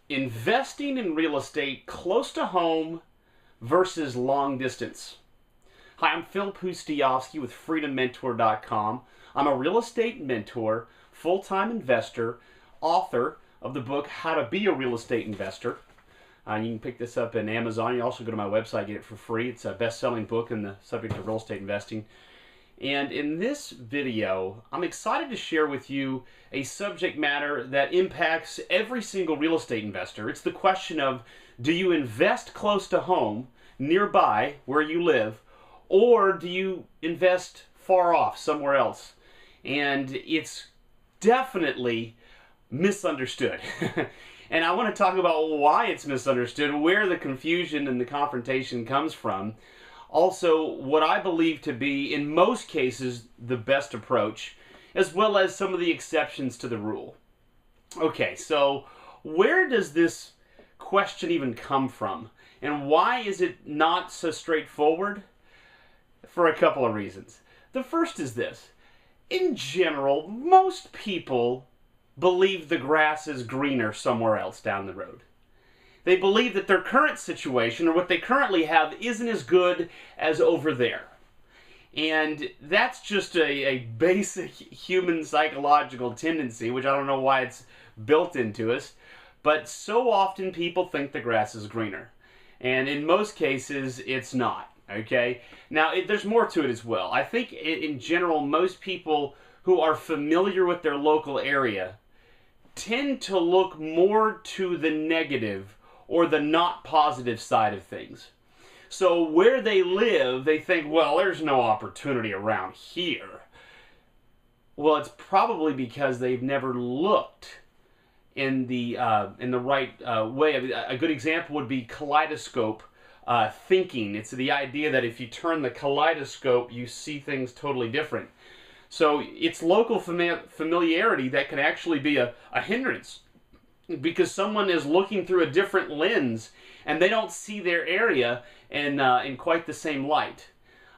Investing in real estate close to home versus long distance. Hi, I'm Phil Pustiowski with FreedomMentor.com. I'm a real estate mentor, full-time investor, author of the book How to Be a Real Estate Investor. You can pick this up in Amazon. You also go to my website, get it for free. It's a best-selling book in the subject of real estate investing. And in this video, I'm excited to share with you a subject matter that impacts every single real estate investor. It's the question of, do you invest close to home, nearby where you live, or do you invest far off somewhere else? And it's definitely misunderstood. And I want to talk about why it's misunderstood, where the confusion and the confrontation comes from. Also, what I believe to be, in most cases, the best approach, as well as some of the exceptions to the rule. Okay, so where does this question even come from? And why is it not so straightforward? For a couple of reasons. The first is this. In general, most people believe the grass is greener somewhere else down the road. They believe that their current situation, or what they currently have, isn't as good as over there. And that's just a basic human psychological tendency, which I don't know why it's built into us, but so often people think the grass is greener. And in most cases, it's not, okay? Now, there's more to it as well. I think in general, most people who are familiar with their local area tend to look more to the negative or the not positive side of things. So where they live, they think, well, there's no opportunity around here. Well, it's probably because they've never looked in the right way. A good example would be kaleidoscope thinking. It's the idea that if you turn the kaleidoscope, you see things totally different. So it's local familiarity that can actually be a hindrance, because someone is looking through a different lens and they don't see their area in quite the same light.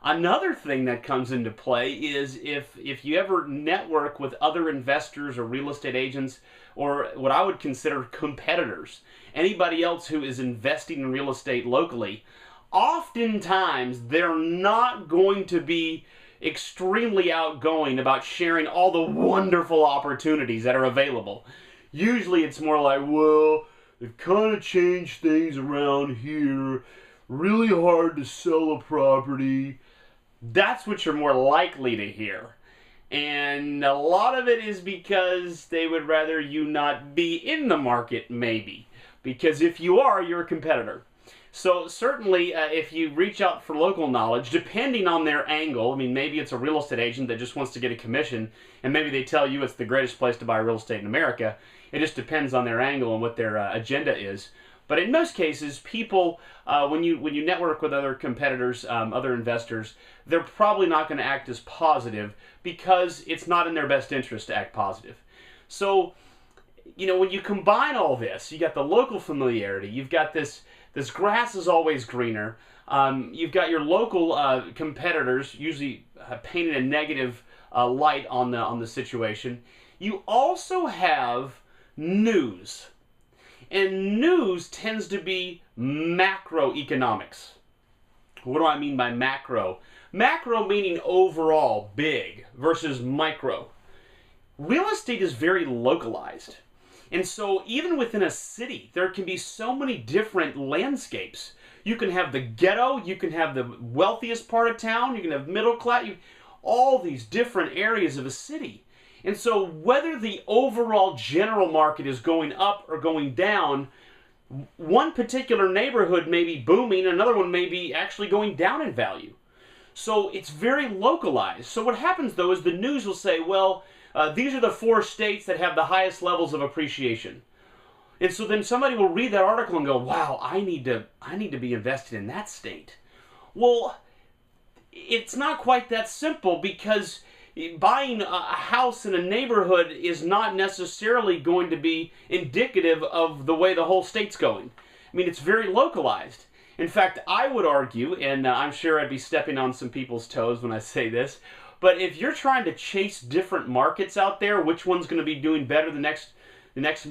Another thing that comes into play is if you ever network with other investors or real estate agents, or what I would consider competitors, anybody else who is investing in real estate locally, oftentimes they're not going to be extremely outgoing about sharing all the wonderful opportunities that are available. Usually it's more like, well, they've kind of changed things around here. Really hard to sell a property. That's what you're more likely to hear. And a lot of it is because they would rather you not be in the market, maybe. Because if you are, you're a competitor. So certainly, if you reach out for local knowledge, depending on their angle, I mean, maybe it's a real estate agent that just wants to get a commission, and maybe they tell you it's the greatest place to buy real estate in America. It just depends on their angle and what their agenda is. But in most cases, people, when you network with other competitors, other investors, they're probably not going to act as positive because it's not in their best interest to act positive. So, you know, when you combine all this, you got the local familiarity, you've got this grass is always greener, you've got your local competitors usually painting a negative light on the situation. You also have news. And news tends to be macroeconomics. What do I mean by macro? Macro meaning overall, big, versus micro. Real estate is very localized. And so even within a city, there can be so many different landscapes. You can have the ghetto, you can have the wealthiest part of town, you can have middle class, all these different areas of a city. And so whether the overall general market is going up or going down, one particular neighborhood may be booming, another one may be actually going down in value. So it's very localized. So what happens though is the news will say, well, these are the 4 states that have the highest levels of appreciation. And so then somebody will read that article and go, wow, I need to be invested in that state. Well, it's not quite that simple, because buying a house in a neighborhood is not necessarily going to be indicative of the way the whole state's going. I mean, it's very localized. In fact, I would argue, and I'm sure I'd be stepping on some people's toes when I say this, but if you're trying to chase different markets out there, which one's going to be doing better the next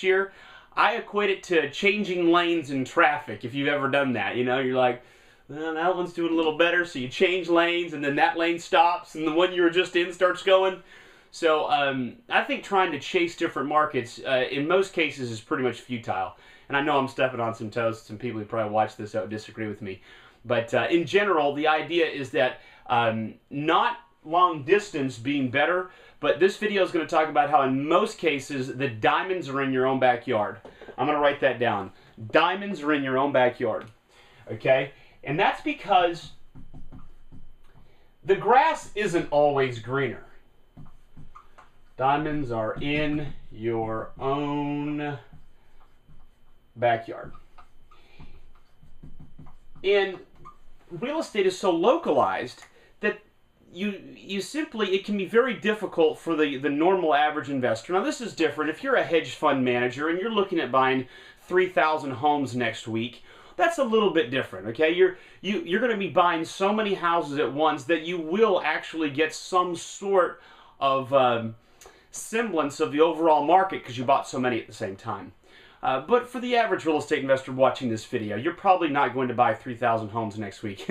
year, I equate it to changing lanes in traffic, if you've ever done that. You know, you're like, well, that one's doing a little better, so you change lanes, and then that lane stops, and the one you were just in starts going. So I think trying to chase different markets, in most cases, is pretty much futile. And I know I'm stepping on some toes. Some people who probably watch this out disagree with me. But in general, the idea is that not long distance being better, but this video is going to talk about how in most cases the diamonds are in your own backyard. I'm going to write that down. Diamonds are in your own backyard. Okay? And that's because the grass isn't always greener. Diamonds are in your own backyard. And real estate is so localized that you simply, it can be very difficult for the normal average investor. Now this is different. If you're a hedge fund manager and you're looking at buying 3,000 homes next week, that's a little bit different, okay? You're going to be buying so many houses at once that you will actually get some sort of semblance of the overall market because you bought so many at the same time. But for the average real estate investor watching this video, you're probably not going to buy 3,000 homes next week.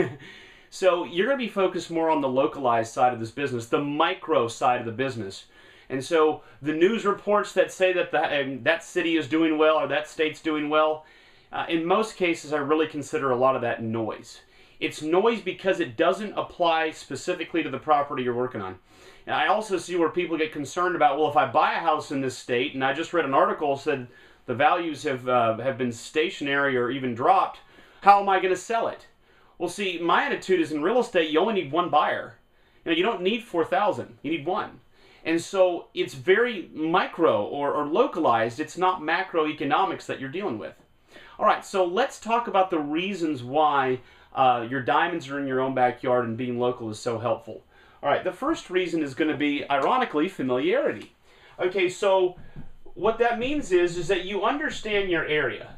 So you're going to be focused more on the localized side of this business, the micro side of the business. And so the news reports that say that that city is doing well or that state's doing well, in most cases I really consider a lot of that noise. It's noise because it doesn't apply specifically to the property you're working on. And I also see where people get concerned about, well, if I buy a house in this state, and I just read an article that said the values have been stationary or even dropped, how am I going to sell it? Well, see, my attitude is in real estate, you only need one buyer. You don't need 4,000. You need one. And so it's very micro or localized. It's not macroeconomics that you're dealing with. All right, so let's talk about the reasons why your diamonds are in your own backyard and being local is so helpful. All right, the first reason is going to be, ironically, familiarity. Okay, so what that means is that you understand your area.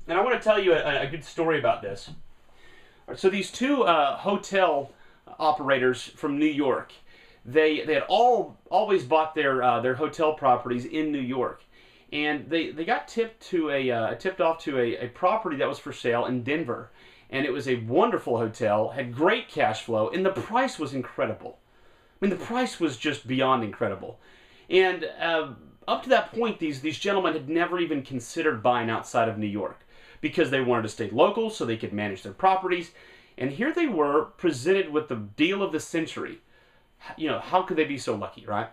And I want to tell you a good story about this. So these two hotel operators from New York, they had always bought their hotel properties in New York, and they got tipped off to a property that was for sale in Denver, and it was a wonderful hotel, had great cash flow, and the price was incredible. I mean, the price was just beyond incredible, and up to that point, these gentlemen had never even considered buying outside of New York, because they wanted to stay local so they could manage their properties. And here they were presented with the deal of the century. You know, how could they be so lucky, right?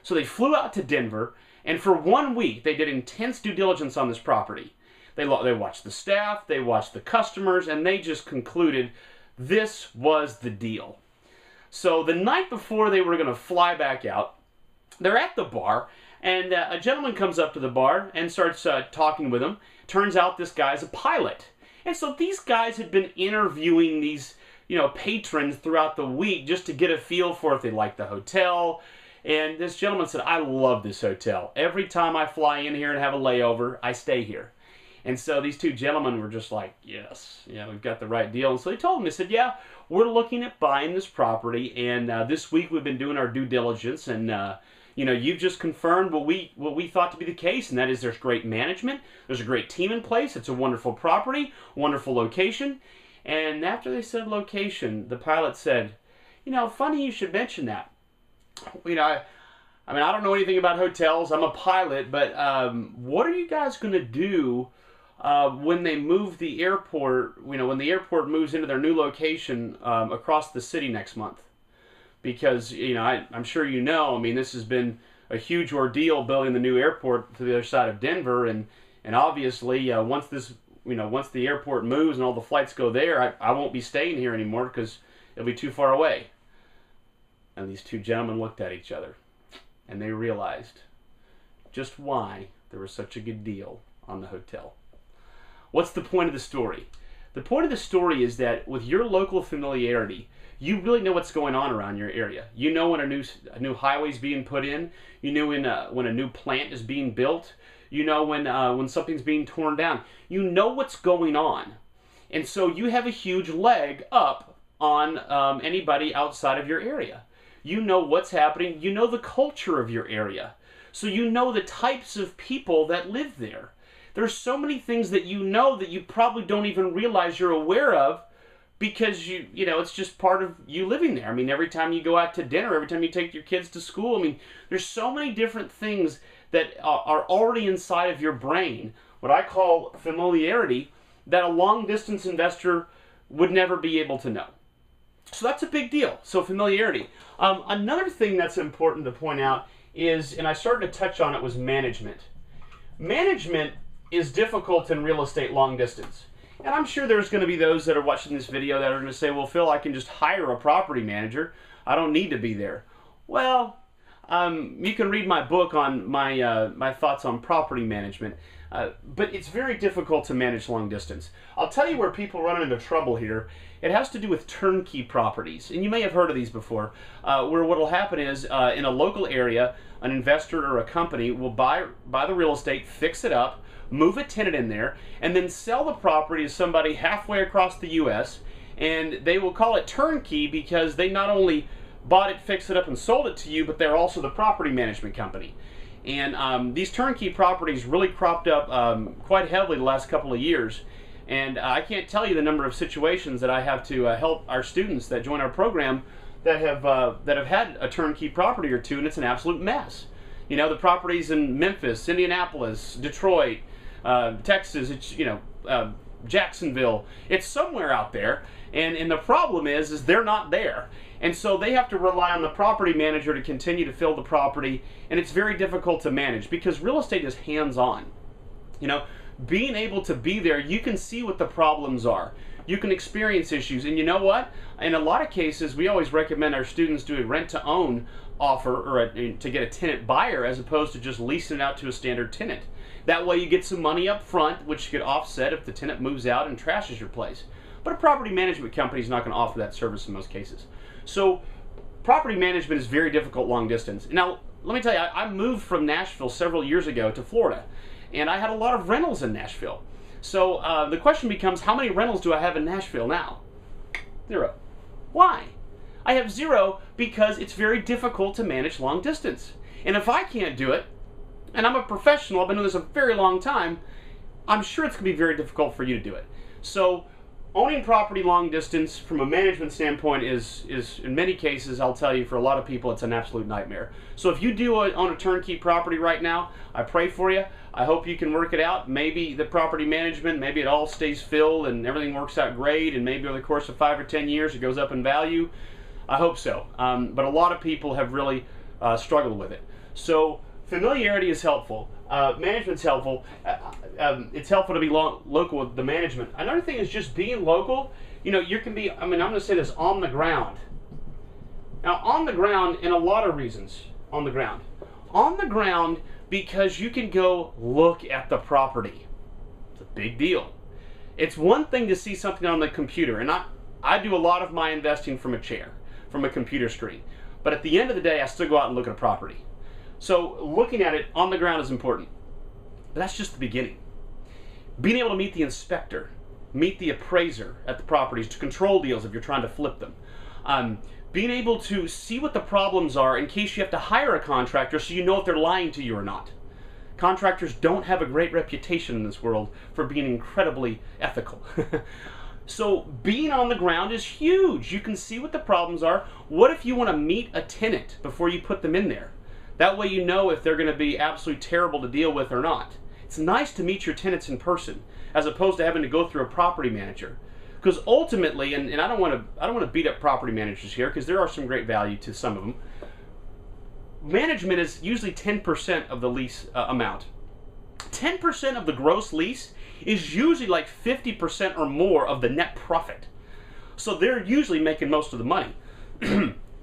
So they flew out to Denver, and for 1 week they did intense due diligence on this property. They watched the staff, they watched the customers, and they just concluded this was the deal. So the night before they were going to fly back out, they're at the bar, and a gentleman comes up to the bar and starts talking with them. Turns out this guy's a pilot. And so these guys had been interviewing these, patrons throughout the week just to get a feel for if they liked the hotel. And this gentleman said, I love this hotel. Every time I fly in here and have a layover, I stay here. And so these two gentlemen were just like, yes, we've got the right deal. And so they told him, they said, yeah, we're looking at buying this property. And this week we've been doing our due diligence, and you've just confirmed what we thought to be the case, and that is there's great management, there's a great team in place, it's a wonderful property, wonderful location. And after they said location, the pilot said, funny you should mention that. I don't know anything about hotels, I'm a pilot, but what are you guys going to do when they move the airport, when the airport moves into their new location across the city next month? Because, I'm sure this has been a huge ordeal building the new airport to the other side of Denver, and obviously once the airport moves and all the flights go there, I won't be staying here anymore because it'll be too far away. And these two gentlemen looked at each other, and they realized just why there was such a good deal on the hotel. What's the point of the story? The point of the story is that with your local familiarity, you really know what's going on around your area. You know when a new highway is being put in. You know when a new plant is being built. You know when something's being torn down. You know what's going on. And so you have a huge leg up on anybody outside of your area. You know what's happening. You know the culture of your area. So you know the types of people that live there. There's so many things that you know that you probably don't even realize you're aware of because you know, it's just part of you living there. I mean, every time you go out to dinner, every time you take your kids to school, I mean, there's so many different things that are already inside of your brain, what I call familiarity, that a long-distance investor would never be able to know. So that's a big deal. So familiarity. Another thing that's important to point out is, and I started to touch on it, was management. Management is difficult in real estate long distance. And I'm sure there's going to be those that are watching this video that are going to say, well, Phil, I can just hire a property manager. I don't need to be there. Well, you can read my book on my thoughts on property management. But it's very difficult to manage long distance. I'll tell you where people run into trouble here. It has to do with turnkey properties. And you may have heard of these before, where what will happen is in a local area, an investor or a company will buy the real estate, fix it up, move a tenant in there, and then sell the property to somebody halfway across the U.S. And they will call it turnkey because they not only bought it, fixed it up, and sold it to you, but they're also the property management company. And these turnkey properties really cropped up quite heavily the last couple of years. And I can't tell you the number of situations that I have to help our students that join our program that have had a turnkey property or two, and it's an absolute mess. You know, the properties in Memphis, Indianapolis, Detroit, Texas, it's, you know, Jacksonville, it's somewhere out there. And the problem is they're not there. And so they have to rely on the property manager to continue to fill the property, and it's very difficult to manage because real estate is hands-on. You know, being able to be there, you can see what the problems are. You can experience issues, and you know what? In a lot of cases, we always recommend our students do a rent-to-own offer or to get a tenant buyer as opposed to just leasing it out to a standard tenant. That way you get some money up front, which you could offset if the tenant moves out and trashes your place. But a property management company is not going to offer that service in most cases. So property management is very difficult long distance. Now, let me tell you, I moved from Nashville several years ago to Florida, and I had a lot of rentals in Nashville. So the question becomes, how many rentals do I have in Nashville now? 0. Why? I have 0 because it's very difficult to manage long distance. And if I can't do it, and I'm a professional, I've been doing this a very long time, I'm sure it's going to be very difficult for you to do it. So owning property long distance from a management standpoint is in many cases, I'll tell you, for a lot of people, it's an absolute nightmare. So if you do own a turnkey property right now, I pray for you. I hope you can work it out. Maybe the property management, maybe it all stays filled and everything works out great, and maybe over the course of 5 or 10 years it goes up in value. I hope so. But a lot of people have really struggled with it. So familiarity is helpful. Management's helpful. It's helpful to be local with the management. Another thing is just being local. You know, you can be, I mean, I'm going to say this, on the ground. Now, on the ground, in a lot of reasons, on the ground. On the ground because you can go look at the property. It's a big deal. It's one thing to see something on the computer, and I do a lot of my investing from a chair, from a computer screen. But at the end of the day, I still go out and look at a property. So looking at it on the ground is important. But that's just the beginning. Being able to meet the inspector, meet the appraiser at the properties, to control deals if you're trying to flip them. Being able to see what the problems are in case you have to hire a contractor so you know if they're lying to you or not. Contractors don't have a great reputation in this world for being incredibly ethical. So being on the ground is huge. You can see what the problems are. What if you want to meet a tenant before you put them in there? That way you know if they're going to be absolutely terrible to deal with or not. It's nice to meet your tenants in person as opposed to having to go through a property manager. Because ultimately, and I don't want to beat up property managers here because there are some great value to some of them. Management is usually 10% of the lease amount. 10% of the gross lease is usually like 50% or more of the net profit. So they're usually making most of the money.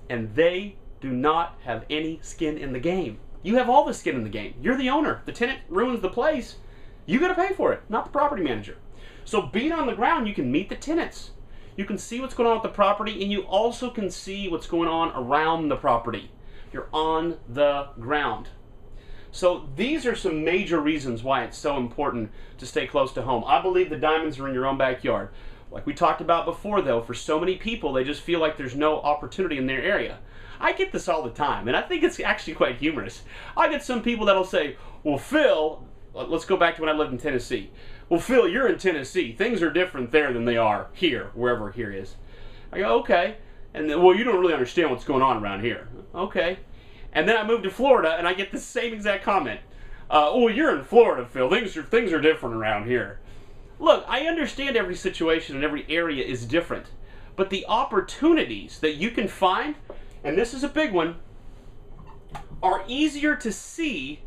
And they do not have any skin in the game. You have all the skin in the game. You're the owner. The tenant ruins the place. You got to pay for it, not the property manager. So being on the ground, you can meet the tenants. You can see what's going on with the property, and you also can see what's going on around the property. You're on the ground. So these are some major reasons why it's so important to stay close to home. I believe the diamonds are in your own backyard. Like we talked about before, though, for so many people, they just feel like there's no opportunity in their area. I get this all the time, and I think it's actually quite humorous. I get some people that'll say, well, Phil, let's go back to when I lived in Tennessee. Well, Phil, you're in Tennessee. Things are different there than they are here, wherever here is. I go, okay. And then, well, you don't really understand what's going on around here. Okay. And then I moved to Florida, and I get the same exact comment. Oh, you're in Florida, Phil. Things are different around here. Look, I understand every situation and every area is different. But the opportunities that you can find, and this is a big one, are easier to see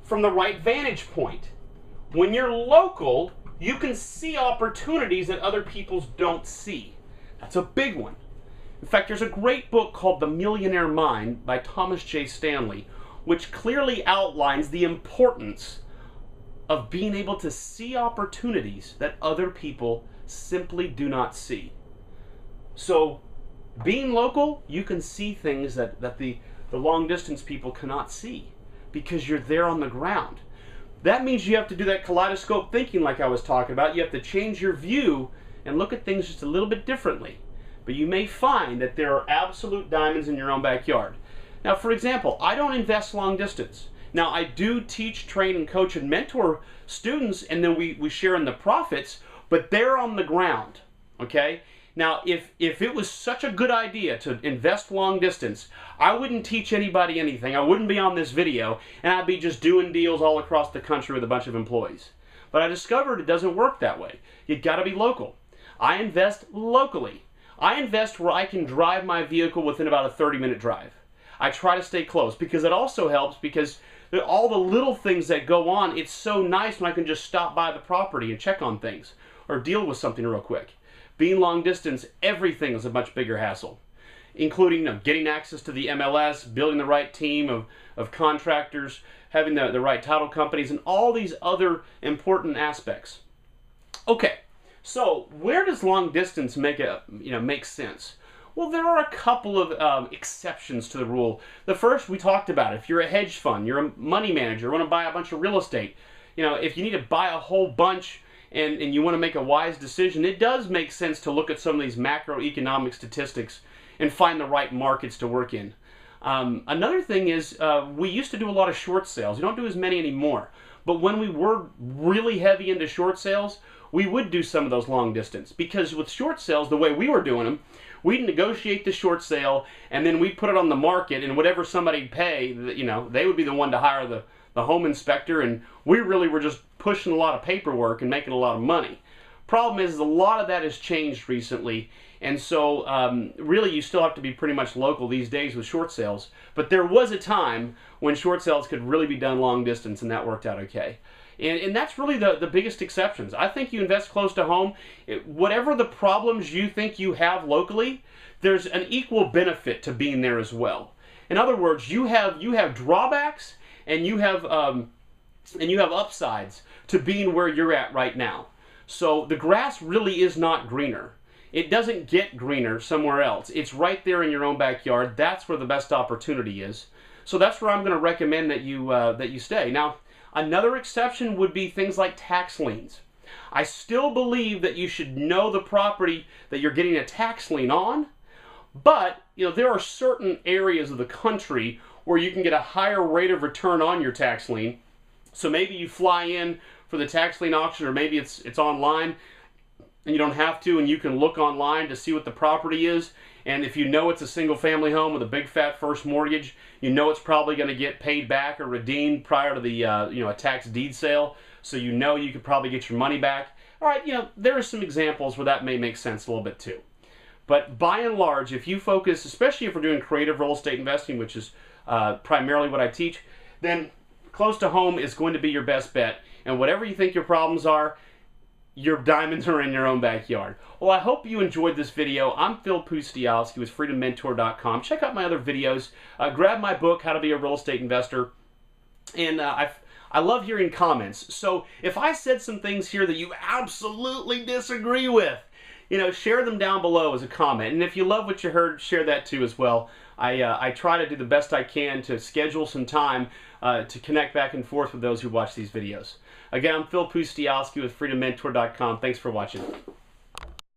from the right vantage point. When you're local, you can see opportunities that other people don't see. That's a big one. In fact, there's a great book called The Millionaire Mind by Thomas J. Stanley, which clearly outlines the importance of being able to see opportunities that other people simply do not see. So, being local, you can see things that the long distance people cannot see because you're there on the ground. That means you have to do that kaleidoscope thinking like I was talking about. You have to change your view and look at things just a little bit differently. But you may find that there are absolute diamonds in your own backyard. Now, for example, I don't invest long distance. Now, I do teach, train, and coach and mentor students, and then we share in the profits, but they're on the ground, okay? Now, if it was such a good idea to invest long distance, I wouldn't teach anybody anything. I wouldn't be on this video, and I'd be just doing deals all across the country with a bunch of employees. But I discovered it doesn't work that way. You gotta be local. I invest locally. I invest where I can drive my vehicle within about a 30-minute drive. I try to stay close because it also helps because all the little things that go on, it's so nice when I can just stop by the property and check on things or deal with something real quick. Being long distance, everything is a much bigger hassle, including getting access to the MLS, building the right team of contractors, having the right title companies, and all these other important aspects. Okay. So, where does long distance make sense? Well, there are a couple of exceptions to the rule. The first we talked about. If you're a hedge fund, you're a money manager, want to buy a bunch of real estate. If you need to buy a whole bunch and you want to make a wise decision, it does make sense to look at some of these macroeconomic statistics and find the right markets to work in. Another thing is we used to do a lot of short sales. We don't do as many anymore. But when we were really heavy into short sales, we would do some of those long distance, because with short sales, the way we were doing them, we'd negotiate the short sale and then we'd put it on the market, and whatever somebody'd pay, they would be the one to hire the home inspector, and we really were just pushing a lot of paperwork and making a lot of money. Problem is a lot of that has changed recently, and so really you still have to be pretty much local these days with short sales, but there was a time when short sales could really be done long distance, and that worked out okay. And that's really the biggest exceptions. I think you invest close to home. Whatever the problems you think you have locally, there's an equal benefit to being there as well. In other words, you have drawbacks and you have upsides to being where you're at right now. So the grass really is not greener. It doesn't get greener somewhere else. It's right there in your own backyard. That's where the best opportunity is. So that's where I'm going to recommend that you stay. Now, another exception would be things like tax liens. I still believe that you should know the property that you're getting a tax lien on, but there are certain areas of the country where you can get a higher rate of return on your tax lien. So maybe you fly in for the tax lien auction, or maybe it's online and you don't have to, and you can look online to see what the property is. And if you know it's a single family home with a big fat first mortgage, you know it's probably going to get paid back or redeemed prior to the a tax deed sale, so you could probably get your money back. All right, there are some examples where that may make sense a little bit too. But by and large, if you focus, especially if we're doing creative real estate investing, which is primarily what I teach, then close to home is going to be your best bet. And whatever you think your problems are, your diamonds are in your own backyard. Well, I hope you enjoyed this video. I'm Phil Pustiowski with FreedomMentor.com. Check out my other videos. Grab my book, How to Be a Real Estate Investor. And I love hearing comments. So if I said some things here that you absolutely disagree with, share them down below as a comment. And if you love what you heard, share that too as well. I try to do the best I can to schedule some time to connect back and forth with those who watch these videos. Again, I'm Phil Pustiowski with FreedomMentor.com. Thanks for watching.